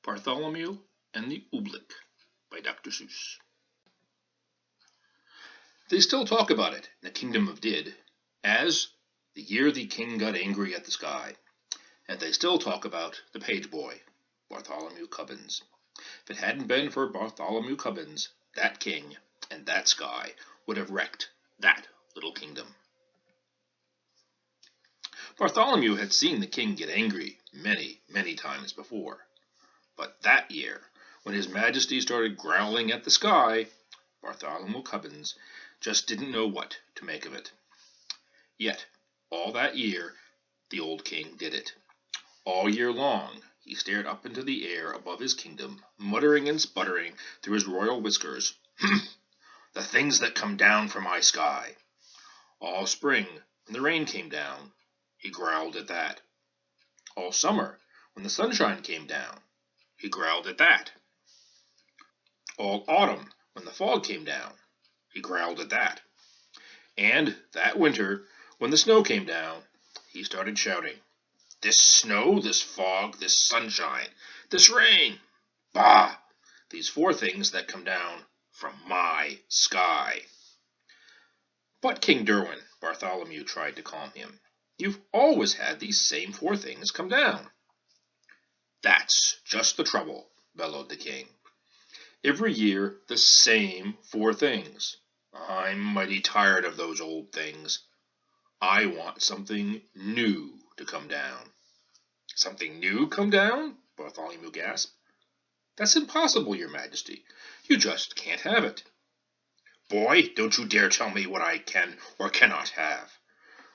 Bartholomew and the Oobleck by Dr. Seuss. They still talk about it in the kingdom of Did, as the year the king got angry at the sky. And they still talk about the page boy, Bartholomew Cubbins. If it hadn't been for Bartholomew Cubbins, that king and that sky would have wrecked that little kingdom. Bartholomew had seen the king get angry many, many times before. But that year, when His Majesty started growling at the sky, Bartholomew Cubbins just didn't know what to make of it. Yet, all that year, the old king did it. All year long, he stared up into the air above his kingdom, muttering and sputtering through his royal whiskers, "The things that come down from my sky." All spring, when the rain came down, he growled at that. All summer, when the sunshine came down, he growled at that. All autumn, when the fog came down, he growled at that. And that winter, when the snow came down, he started shouting, "This snow, this fog, this sunshine, this rain, bah! These four things that come down from my sky." "But, King Derwin," Bartholomew tried to calm him, "you've always had these same four things come down." "That's just the trouble," bellowed the king. "Every year the same four things. I'm mighty tired of those old things. I want something new to come down." "Something new come down?" Bartholomew gasped. "That's impossible, Your Majesty. You just can't have it." "Boy, don't you dare tell me what I can or cannot have.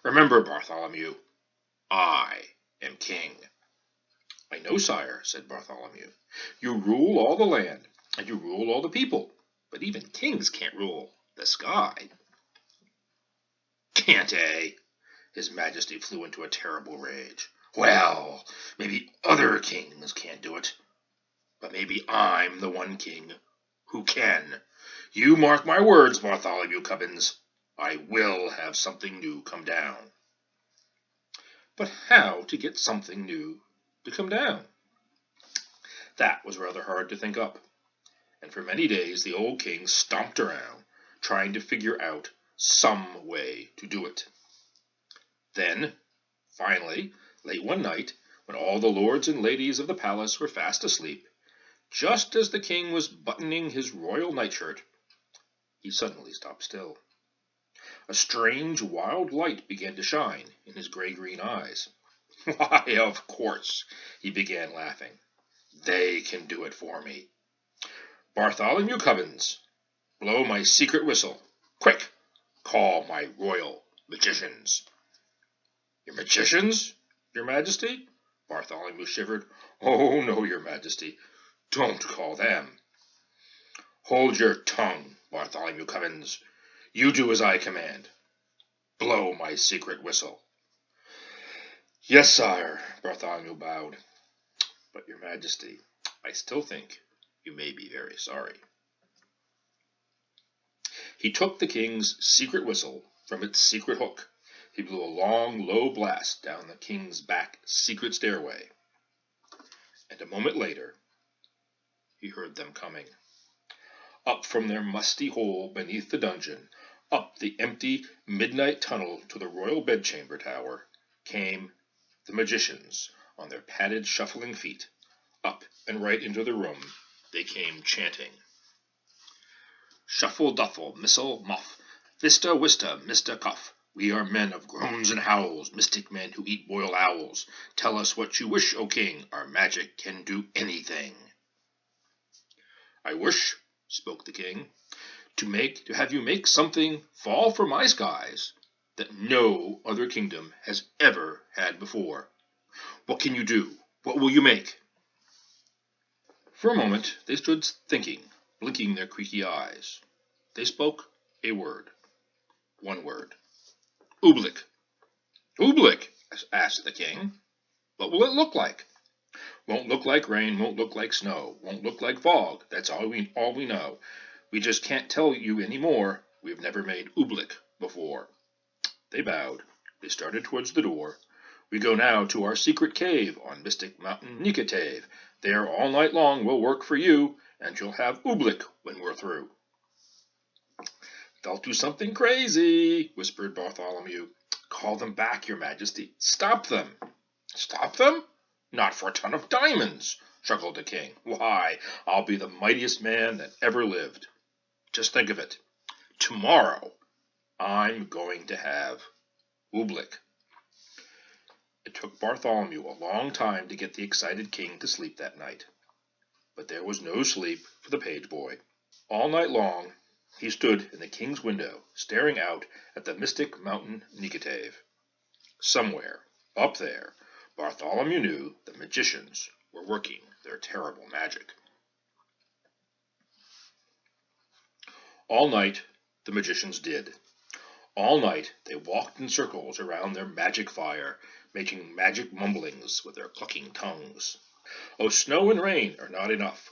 Remember, Bartholomew, I am king." "I know, sire," said Bartholomew. "You rule all the land, and you rule all the people, but even kings can't rule the sky." "Can't, eh?" His Majesty flew into a terrible rage. "Well, maybe other kings can't do it, but maybe I'm the one king who can. You mark my words, Bartholomew Cubbins. I will have something new come down." But how to get something new to come down? That was rather hard to think up, and for many days the old king stomped around, trying to figure out some way to do it. Then, finally, late one night, when all the lords and ladies of the palace were fast asleep, just as the king was buttoning his royal nightshirt, he suddenly stopped still. A strange, wild light began to shine in his gray-green eyes. "Why, of course," he began laughing. "They can do it for me. Bartholomew Cubbins, blow my secret whistle. Quick, call my royal magicians." "Your magicians, Your Majesty?" Bartholomew shivered. "Oh, no, Your Majesty. Don't call them." "Hold your tongue, Bartholomew Cubbins. You do as I command. Blow my secret whistle." "Yes, sire," Bartholomew bowed. "But, Your Majesty, I still think you may be very sorry." He took the king's secret whistle from its secret hook. He blew a long, low blast down the king's back secret stairway. And a moment later, he heard them coming. Up from their musty hole beneath the dungeon, up the empty midnight tunnel to the royal bedchamber tower, came the magicians on their padded, shuffling feet. Up and right into the room they came chanting. "Shuffle, duffle, missile, muff, vista, wista, Mr. Cuff. We are men of groans and howls, mystic men who eat boiled owls. Tell us what you wish, O king, our magic can do anything." "I wish," spoke the king, to have you make something fall from my skies that no other kingdom has ever had before. What can you do? What will you make?" For a moment they stood thinking, blinking their creaky eyes. They spoke a word. One word. "Oobleck." "Oobleck?" asked the king. "What will it look like?" "Won't look like rain, won't look like snow, won't look like fog. That's all we know. We just can't tell you any more. We've never made Oobleck before." They bowed. They started towards the door, We go now to our secret cave on Mystic Mountain Nicotave. There all night long we'll work for you, and you'll have Oobleck when we're through." "They'll do something crazy," whispered Bartholomew. "Call them back, your majesty. Stop them." "Stop them? Not for a ton of diamonds," chuckled the king. "Why, I'll be the mightiest man that ever lived. Just think of it. Tomorrow I'm going to have Oobleck." It took Bartholomew a long time to get the excited king to sleep that night. But there was no sleep for the page boy. All night long he stood in the king's window, staring out at the Mystic Mountain Nicotave. Somewhere, up there, Bartholomew knew the magicians were working their terrible magic. All night the magicians did. All night they walked in circles around their magic fire, making magic mumblings with their clucking tongues. "Oh, snow and rain are not enough.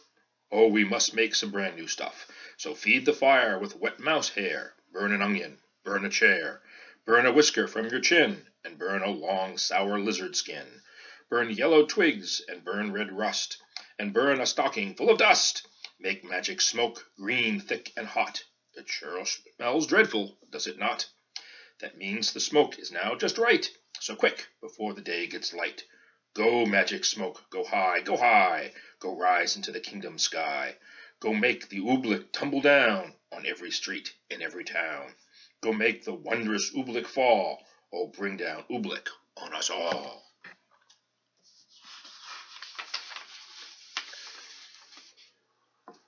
Oh, we must make some brand new stuff. So feed the fire with wet mouse hair, burn an onion, burn a chair, burn a whisker from your chin, and burn a long sour lizard skin. Burn yellow twigs and burn red rust, and burn a stocking full of dust. Make magic smoke, green, thick, and hot. It sure smells dreadful, does it not? That means the smoke is now just right. So quick, before the day gets light. Go, magic smoke, go high, go high. Go rise into the kingdom sky. Go make the Oobleck tumble down on every street in every town. Go make the wondrous Oobleck fall. Oh, bring down Oobleck on us all."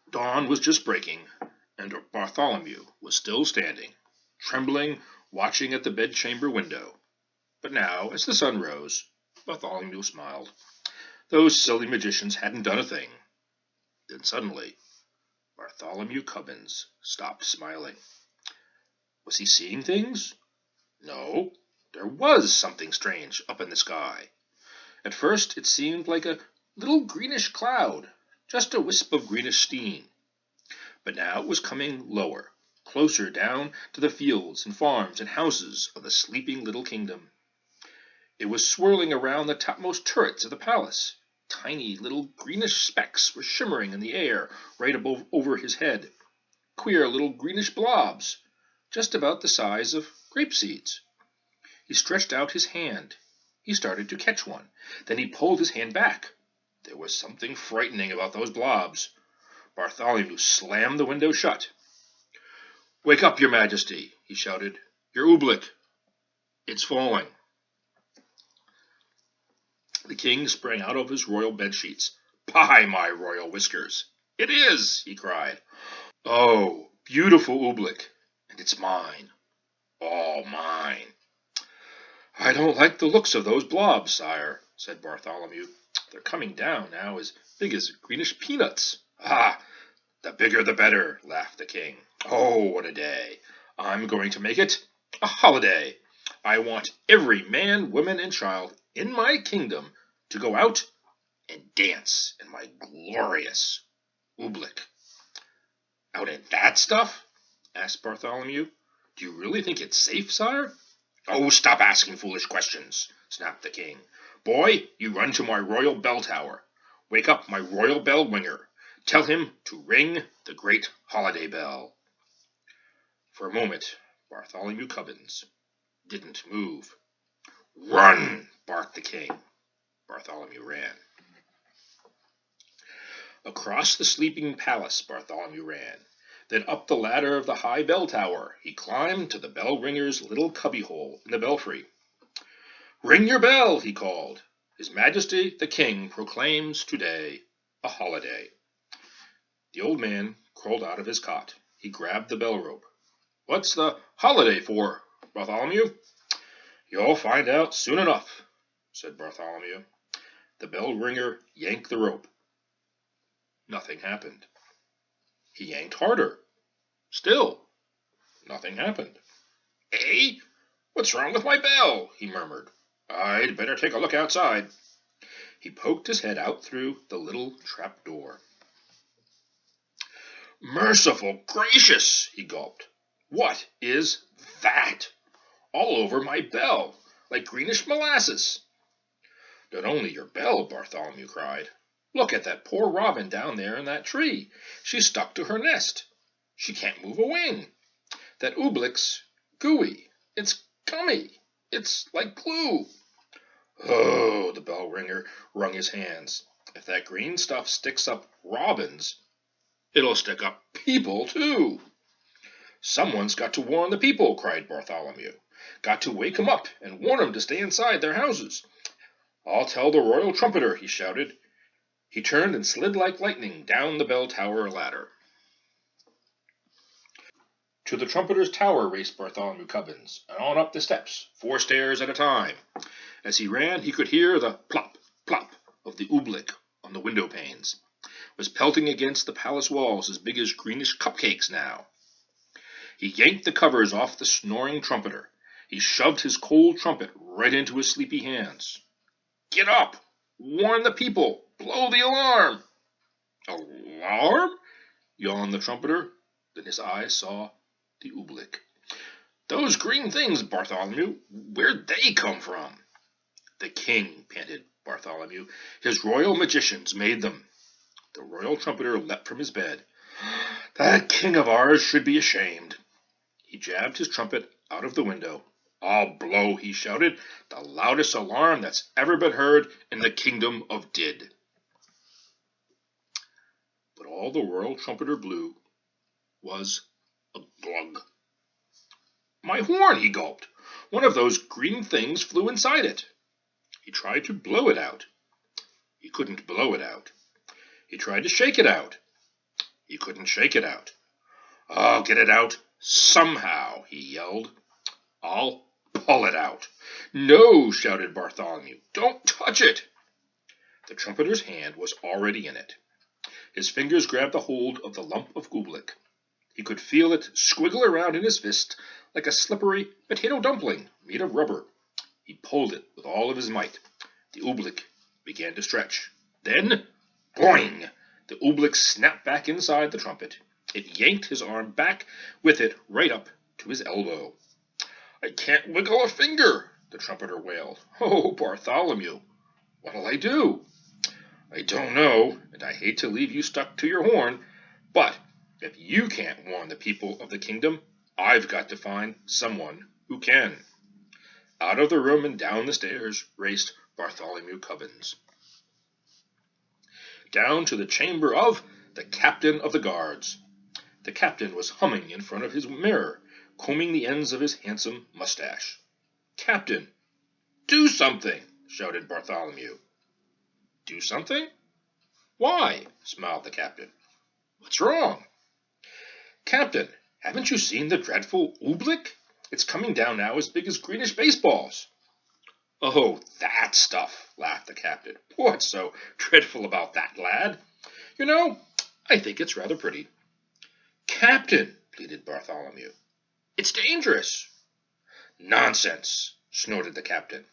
Dawn was just breaking, and Bartholomew was still standing, trembling, watching at the bedchamber window. But now, as the sun rose, Bartholomew smiled. Those silly magicians hadn't done a thing. Then suddenly, Bartholomew Cubbins stopped smiling. Was he seeing things? No, there was something strange up in the sky. At first it seemed like a little greenish cloud, just a wisp of greenish steam. But now it was coming lower, closer down to the fields and farms and houses of the sleeping little kingdom. It was swirling around the topmost turrets of the palace. Tiny little greenish specks were shimmering in the air right above over his head. Queer little greenish blobs, just about the size of grape seeds. He stretched out his hand. He started to catch one. Then he pulled his hand back. There was something frightening about those blobs. Bartholomew slammed the window shut. "Wake up, your majesty," he shouted. "Your Oobleck. It's falling." The king sprang out of his royal bedsheets. "By my royal whiskers, it is!" he cried. "Oh, beautiful Oobleck, and it's mine, all mine." "I don't like the looks of those blobs, sire," said Bartholomew. "They're coming down now as big as greenish peanuts." "Ah, the bigger the better," laughed the king. "Oh, what a day! I'm going to make it a holiday. I want every man, woman, and child in my kingdom to go out and dance in my glorious Oobleck." "Out in that stuff?" asked Bartholomew. "Do you really think it's safe, sire?" "Oh, stop asking foolish questions," snapped the king. "Boy, you run to my royal bell tower. Wake up my royal bell ringer. Tell him to ring the great holiday bell." For a moment, Bartholomew Cubbins didn't move. "Run!" barked the king. Bartholomew ran. Across the sleeping palace Bartholomew ran. Then up the ladder of the high bell tower he climbed to the bell ringer's little cubbyhole in the belfry. "Ring your bell!" he called. "His Majesty the King proclaims today a holiday." The old man crawled out of his cot. He grabbed the bell rope. "What's the holiday for, Bartholomew?" "You'll find out soon enough," said Bartholomew. The bell ringer yanked the rope. Nothing happened. He yanked harder. Still, nothing happened. "Eh? What's wrong with my bell?" he murmured. "I'd better take a look outside." He poked his head out through the little trap door. "Merciful gracious!" he gulped. "What is that? All over my bell, like greenish molasses. "Not only your bell," Bartholomew cried. "Look at that poor robin down there in that tree. She's stuck to her nest. She can't move a wing. That oobleck's gooey. It's gummy. It's like glue." "Oh," the bell ringer wrung his hands. "If that green stuff sticks up robins, it'll stick up people too." "Someone's got to warn the people," cried Bartholomew. "Got to wake 'em up and warn 'em to stay inside their houses. I'll tell the royal trumpeter," he shouted. He turned and slid like lightning down the bell tower ladder. To the trumpeter's tower raced Bartholomew Cubbins, and on up the steps, 4 stairs at a time. As he ran, he could hear the plop, plop of the oobleck on the window panes. It was pelting against the palace walls as big as greenish cupcakes now. He yanked the covers off the snoring trumpeter. He shoved his cold trumpet right into his sleepy hands. "Get up! Warn the people! Blow the alarm!" "Alarm?" yawned the trumpeter. Then his eyes saw the oobleck. "Those green things, Bartholomew, where'd they come from?" "The king," panted Bartholomew. "His royal magicians made them." The royal trumpeter leapt from his bed. "That king of ours should be ashamed." He jabbed his trumpet out of the window. "I'll blow," he shouted, "the loudest alarm that's ever been heard in the kingdom of Did." But all the royal trumpeter blew was a glug. "My horn!" he gulped. "One of those green things flew inside it." He tried to blow it out. He couldn't blow it out. He tried to shake it out. He couldn't shake it out. "I'll get it out somehow," he yelled. "I'll pull it out." "No!" shouted Bartholomew. "Don't touch it!" The trumpeter's hand was already in it. His fingers grabbed a hold of the lump of oobleck. He could feel it squiggle around in his fist like a slippery potato dumpling made of rubber. He pulled it with all of his might. The oobleck began to stretch. Then, boing! The oobleck snapped back inside the trumpet. It yanked his arm back with it right up to his elbow. "I can't wiggle a finger," the trumpeter wailed. "Oh, Bartholomew, what'll I do?" "I don't know, and I hate to leave you stuck to your horn, but if you can't warn the people of the kingdom, I've got to find someone who can." Out of the room and down the stairs raced Bartholomew Cubbins, down to the chamber of the captain of the guards. The captain was humming in front of his mirror, combing the ends of his handsome mustache. "Captain, do something!" shouted Bartholomew. "Do something? Why?" smiled the captain. "What's wrong?" "Captain, haven't you seen the dreadful oobleck? It's coming down now as big as greenish baseballs." "Oh, that stuff," laughed the captain. "What's so dreadful about that, lad? You know, I think it's rather pretty." "Captain," pleaded Bartholomew, "it's dangerous." "Nonsense," snorted the captain.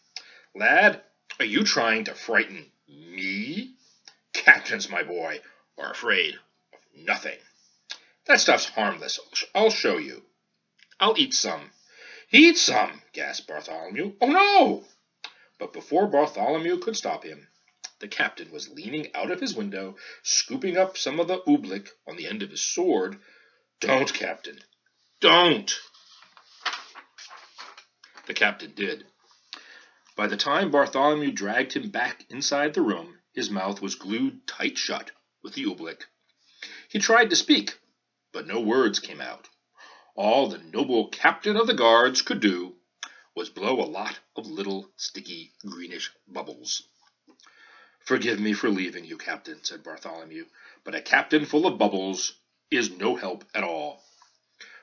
"Lad, are you trying to frighten me? Captains, my boy, are afraid of nothing. That stuff's harmless. I'll show you." "I'll eat some." "Eat some!" gasped Bartholomew. "Oh, no!" But before Bartholomew could stop him, the captain was leaning out of his window, scooping up some of the oobleck on the end of his sword. "Don't, Captain, don't!" The captain did. By the time Bartholomew dragged him back inside the room, his mouth was glued tight shut with the oobleck. He tried to speak, but no words came out. All the noble captain of the guards could do was blow a lot of little sticky greenish bubbles. "Forgive me for leaving you, Captain," said Bartholomew, "but a captain full of bubbles is no help at all."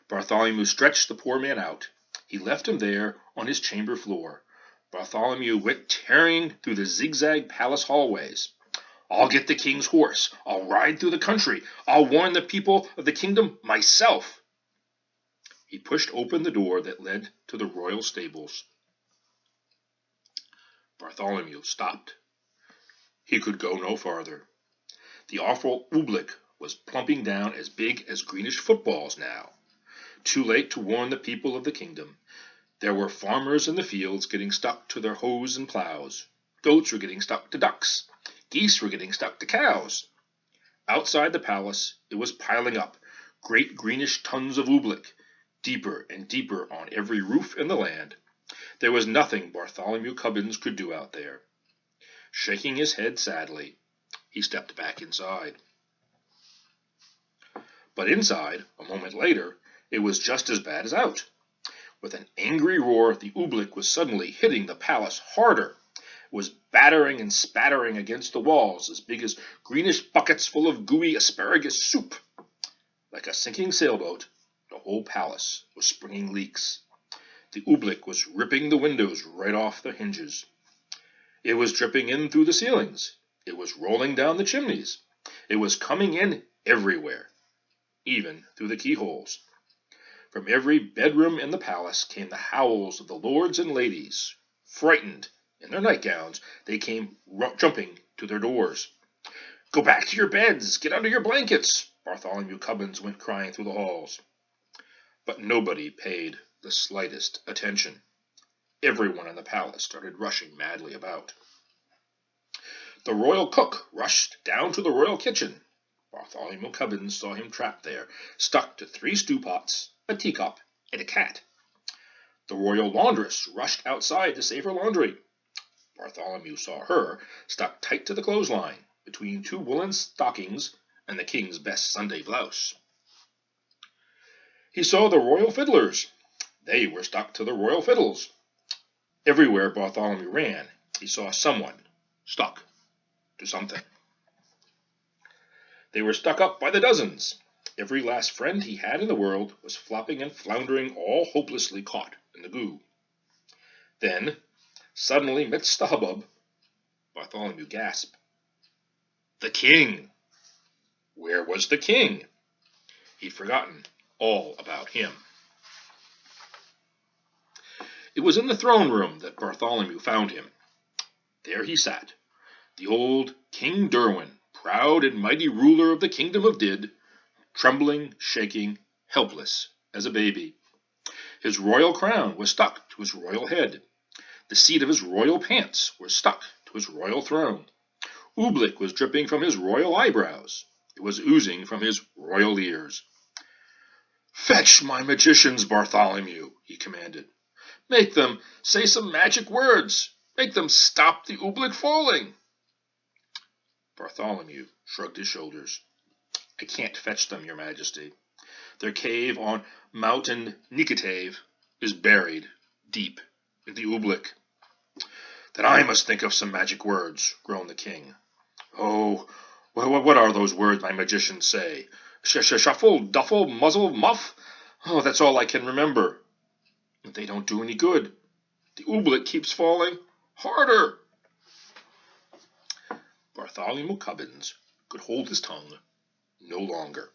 Bartholomew stretched the poor man out. He left him there on his chamber floor. Bartholomew went tearing through the zigzag palace hallways. "I'll get the king's horse. I'll ride through the country. I'll warn the people of the kingdom myself." He pushed open the door that led to the royal stables. Bartholomew stopped. He could go no farther. The awful oobleck was plumping down as big as greenish footballs now. Too late to warn the people of the kingdom. There were farmers in the fields getting stuck to their hoes and plows. Goats were getting stuck to ducks. Geese were getting stuck to cows. Outside the palace, it was piling up, great greenish tons of oobleck, deeper and deeper on every roof in the land. There was nothing Bartholomew Cubbins could do out there. Shaking his head sadly, he stepped back inside. But inside, a moment later, it was just as bad as out. With an angry roar, the oobleck was suddenly hitting the palace harder. It was battering and spattering against the walls as big as greenish buckets full of gooey asparagus soup. Like a sinking sailboat, the whole palace was springing leaks. The oobleck was ripping the windows right off the hinges. It was dripping in through the ceilings. It was rolling down the chimneys. It was coming in everywhere, even through the keyholes. From every bedroom in the palace came the howls of the lords and ladies. Frightened, in their nightgowns, they came jumping to their doors. "Go back to your beds! Get under your blankets!" Bartholomew Cubbins went crying through the halls. But nobody paid the slightest attention. Everyone in the palace started rushing madly about. The royal cook rushed down to the royal kitchen. Bartholomew Cubbins saw him trapped there, stuck to 3 stew pots, a teacup, and a cat. The royal laundress rushed outside to save her laundry. Bartholomew saw her stuck tight to the clothesline, between 2 woolen stockings and the king's best Sunday blouse. He saw the royal fiddlers. They were stuck to the royal fiddles. Everywhere Bartholomew ran, he saw someone stuck to something. They were stuck up by the dozens. Every last friend he had in the world was flopping and floundering, all hopelessly caught in the goo. Then, suddenly, midst the hubbub, Bartholomew gasped. The king! Where was the king? He'd forgotten all about him. It was in the throne room that Bartholomew found him. There he sat, the old King Derwin, proud and mighty ruler of the kingdom of Did, trembling, shaking, helpless as a baby. His royal crown was stuck to his royal head. The seat of his royal pants was stuck to his royal throne. Oobleck was dripping from his royal eyebrows. It was oozing from his royal ears. "Fetch my magicians, Bartholomew," he commanded. "Make them say some magic words. Make them stop the oobleck falling." Bartholomew shrugged his shoulders. "I can't fetch them, your majesty. Their cave on Mountain Nikitave is buried deep in the oobleck." "Then I must think of some magic words," groaned the king. "Oh, what are those words my magicians say? Shuffle, duffle, muzzle, muff? Oh, that's all I can remember. They don't do any good. The oobleck keeps falling harder." Bartholomew Cubbins could hold his tongue no longer.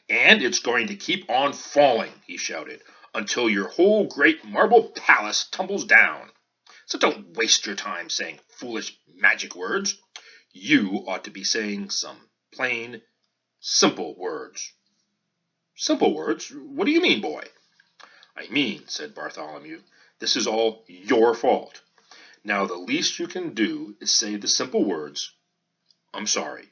"And it's going to keep on falling," he shouted, "until your whole great marble palace tumbles down. So don't waste your time saying foolish magic words. You ought to be saying some plain, simple words." "Simple words? What do you mean, boy?" "I mean," said Bartholomew, "this is all your fault. Now the least you can do is say the simple words, 'I'm sorry.'"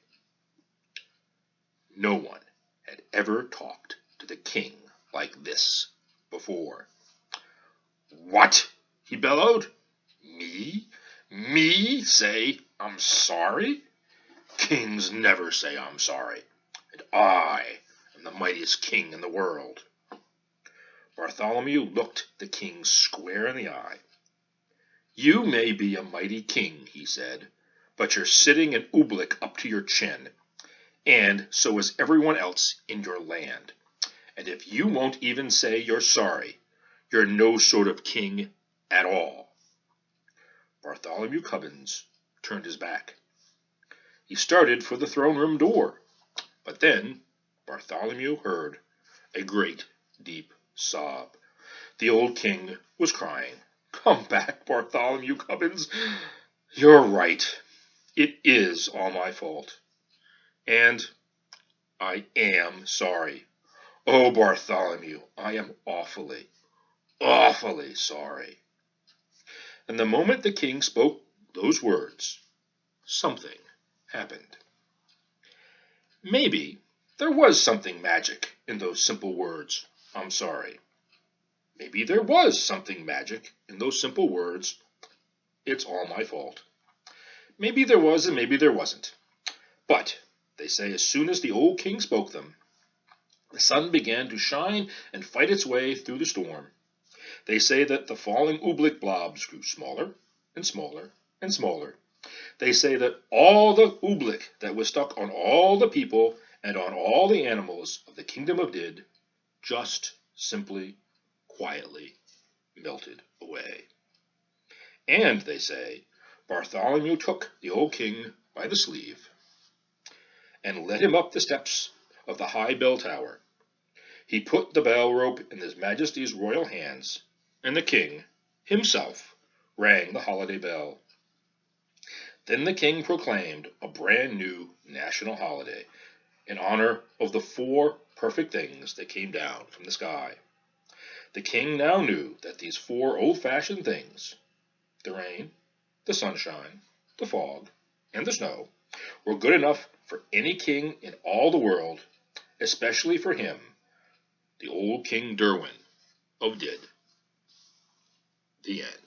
No one had ever talked to the king like this before. "What?" he bellowed. "Me? Me say I'm sorry? Kings never say I'm sorry. And I am the mightiest king in the world." Bartholomew looked the king square in the eye. "You may be a mighty king," he said, "but you're sitting in oobleck up to your chin, and so is everyone else in your land. And if you won't even say you're sorry, you're no sort of king at all." Bartholomew Cubbins turned his back. He started for the throne room door, but then Bartholomew heard a great deep sob. The old king was crying. "Come back, Bartholomew Cubbins. You're right. It is all my fault. And I am sorry. Oh, Bartholomew, I am awfully, awfully sorry." And the moment the king spoke those words, something happened. Maybe there was something magic in those simple words, I'm sorry. Maybe there was something magic in those simple words, it's all my fault. Maybe there was and maybe there wasn't. But they say as soon as the old king spoke them, the sun began to shine and fight its way through the storm. They say that the falling Oobleck blobs grew smaller and smaller and smaller. They say that all the Oobleck that was stuck on all the people and on all the animals of the kingdom of Did just simply, quietly melted away. And, they say, Bartholomew took the old king by the sleeve and led him up the steps of the high bell tower. He put the bell rope in His Majesty's royal hands, and the king himself rang the holiday bell. Then the king proclaimed a brand new national holiday in honor of the 4 perfect things that came down from the sky. The king now knew that these 4 old-fashioned things, the rain, the sunshine, the fog, and the snow, were good enough for any king in all the world, especially for him, the old King Derwin of Did. The end.